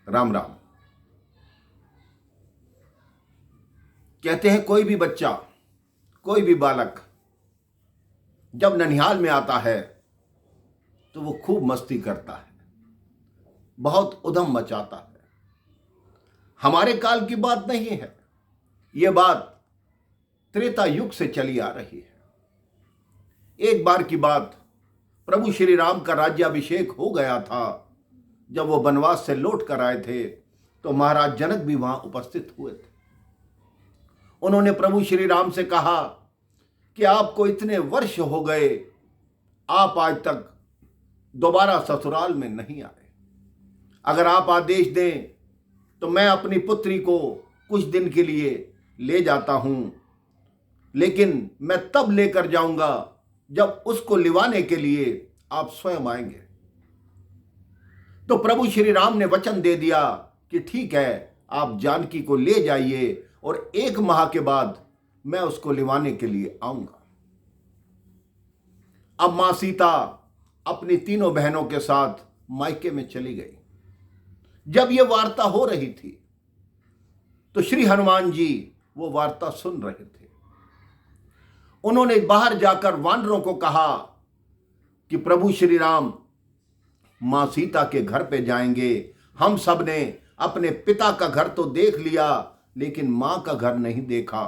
राम राम। कहते हैं कोई भी बच्चा, कोई भी बालक जब ननिहाल में आता है तो वो खूब मस्ती करता है, बहुत उधम मचाता है। हमारे काल की बात नहीं है, ये बात त्रेता युग से चली आ रही है। एक बार की बात, प्रभु श्री राम का राज्याभिषेक हो गया था। जब वो वनवास से लौट कर आए थे तो महाराज जनक भी वहां उपस्थित हुए थे। उन्होंने प्रभु श्री राम से कहा कि आपको इतने वर्ष हो गए, आप आज तक दोबारा ससुराल में नहीं आए। अगर आप आदेश दें तो मैं अपनी पुत्री को कुछ दिन के लिए ले जाता हूं, लेकिन मैं तब लेकर जाऊंगा जब उसको लिवाने के लिए आप स्वयं आएंगे। तो प्रभु श्री राम ने वचन दे दिया कि ठीक है, आप जानकी को ले जाइए और 1 माह के बाद मैं उसको लिवाने के लिए आऊंगा। अब मां सीता अपनी तीनों बहनों के साथ मायके में चली गई। जब यह वार्ता हो रही थी तो श्री हनुमान जी वो वार्ता सुन रहे थे। उन्होंने बाहर जाकर वानरों को कहा कि प्रभु श्री राम मां सीता के घर पे जाएंगे। हम सब ने अपने पिता का घर तो देख लिया, लेकिन मां का घर नहीं देखा।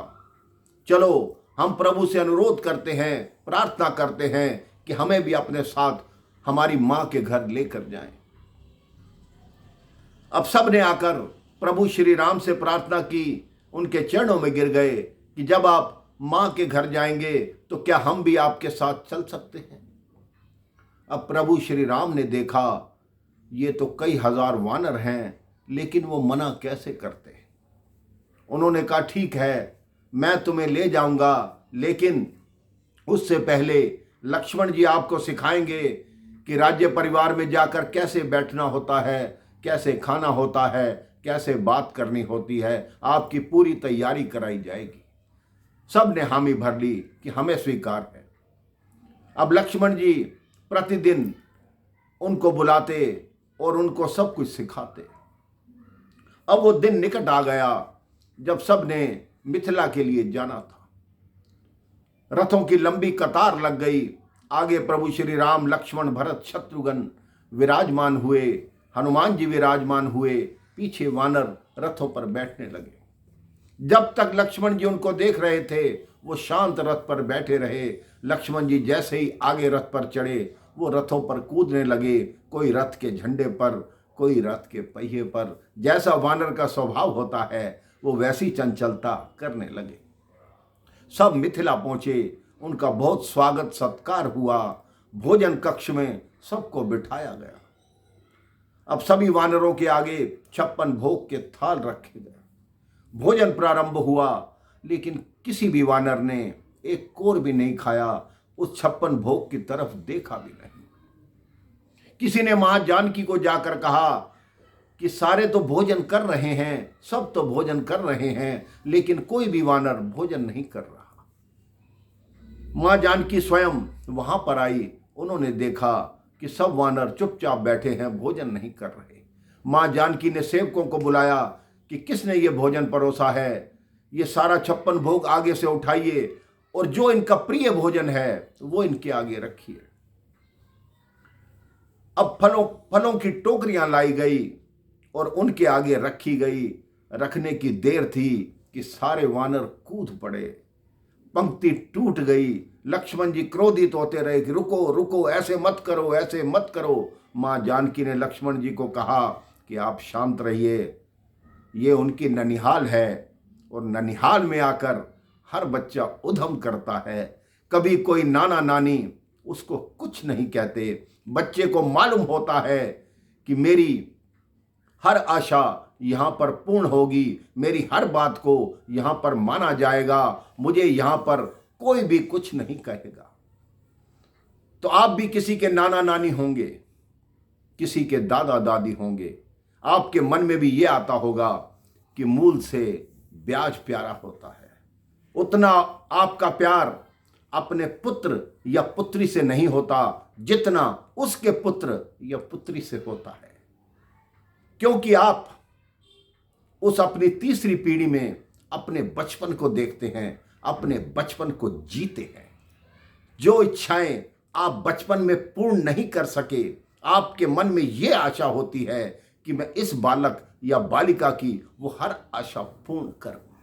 चलो हम प्रभु से अनुरोध करते हैं, प्रार्थना करते हैं कि हमें भी अपने साथ हमारी मां के घर लेकर जाएं। अब सब ने आकर प्रभु श्री राम से प्रार्थना की, उनके चरणों में गिर गए कि जब आप मां के घर जाएंगे तो क्या हम भी आपके साथ चल सकते हैं। अब प्रभु श्री राम ने देखा ये तो कई हजार वानर हैं, लेकिन वो मना कैसे करते हैं। उन्होंने कहा ठीक है, मैं तुम्हें ले जाऊंगा, लेकिन उससे पहले लक्ष्मण जी आपको सिखाएंगे कि राज्य परिवार में जाकर कैसे बैठना होता है, कैसे खाना होता है, कैसे बात करनी होती है। आपकी पूरी तैयारी कराई जाएगी। सब ने हामी भर ली कि हमें स्वीकार है। अब लक्ष्मण जी प्रतिदिन उनको बुलाते और उनको सब कुछ सिखाते। अब वो दिन निकट आ गया जब सब ने मिथिला के लिए जाना था। रथों की लंबी कतार लग गई। आगे प्रभु श्री राम, लक्ष्मण, भरत, शत्रुघ्न विराजमान हुए, हनुमान जी विराजमान हुए, पीछे वानर रथों पर बैठने लगे। जब तक लक्ष्मण जी उनको देख रहे थे वो शांत रथ पर बैठे रहे। लक्ष्मण जी जैसे ही आगे रथ पर चढ़े वो रथों पर कूदने लगे, कोई रथ के झंडे पर, कोई रथ के पहिए पर। जैसा वानर का स्वभाव होता है वो वैसी चंचलता करने लगे। सब मिथिला पहुंचे, उनका बहुत स्वागत सत्कार हुआ। भोजन कक्ष में सबको बिठाया गया। अब सभी वानरों के आगे 56 भोग के थाल रखे गए। भोजन प्रारंभ हुआ, लेकिन किसी भी वानर ने एक कोर भी नहीं खाया, उस 56 भोग की तरफ देखा भी नहीं। किसी ने मां जानकी को जाकर कहा कि सारे तो भोजन कर रहे हैं, सब तो भोजन कर रहे हैं, लेकिन कोई भी वानर भोजन नहीं कर रहा। मां जानकी स्वयं वहां पर आई। उन्होंने देखा कि सब वानर चुपचाप बैठे हैं, भोजन नहीं कर रहे। मां जानकी ने सेवकों को बुलाया कि किसने ये भोजन परोसा है, ये सारा 56 भोग आगे से उठाइए और जो इनका प्रिय भोजन है वो इनके आगे रखिए। अब फलों की टोकरियां लाई गई और उनके आगे रखी गई। रखने की देर थी कि सारे वानर कूद पड़े, पंक्ति टूट गई। लक्ष्मण जी क्रोधित होते रहे कि रुको रुको, ऐसे मत करो, ऐसे मत करो। मां जानकी ने लक्ष्मण जी को कहा कि आप शांत रहिए, ये उनकी ननिहाल है और ननिहाल में आकर हर बच्चा उधम करता है। कभी कोई नाना नानी उसको कुछ नहीं कहते। बच्चे को मालूम होता है कि मेरी हर आशा यहां पर पूर्ण होगी, मेरी हर बात को यहां पर माना जाएगा, मुझे यहां पर कोई भी कुछ नहीं कहेगा। तो आप भी किसी के नाना नानी होंगे, किसी के दादा दादी होंगे। आपके मन में भी ये आता होगा कि मूल से ब्याज प्यारा होता है। उतना आपका प्यार अपने पुत्र या पुत्री से नहीं होता जितना उसके पुत्र या पुत्री से होता है। क्योंकि आप उस अपनी तीसरी पीढ़ी में अपने बचपन को देखते हैं, अपने बचपन को जीते हैं। जो इच्छाएं आप बचपन में पूर्ण नहीं कर सके, आपके मन में यह आशा होती है कि मैं इस बालक या बालिका की वो हर आशा पूर्ण करूं।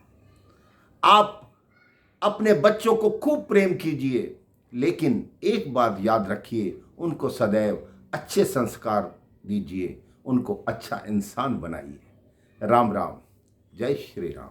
आप अपने बच्चों को खूब प्रेम कीजिए, लेकिन एक बात याद रखिए, उनको सदैव अच्छे संस्कार दीजिए, उनको अच्छा इंसान बनाइए। राम राम, जय श्री राम।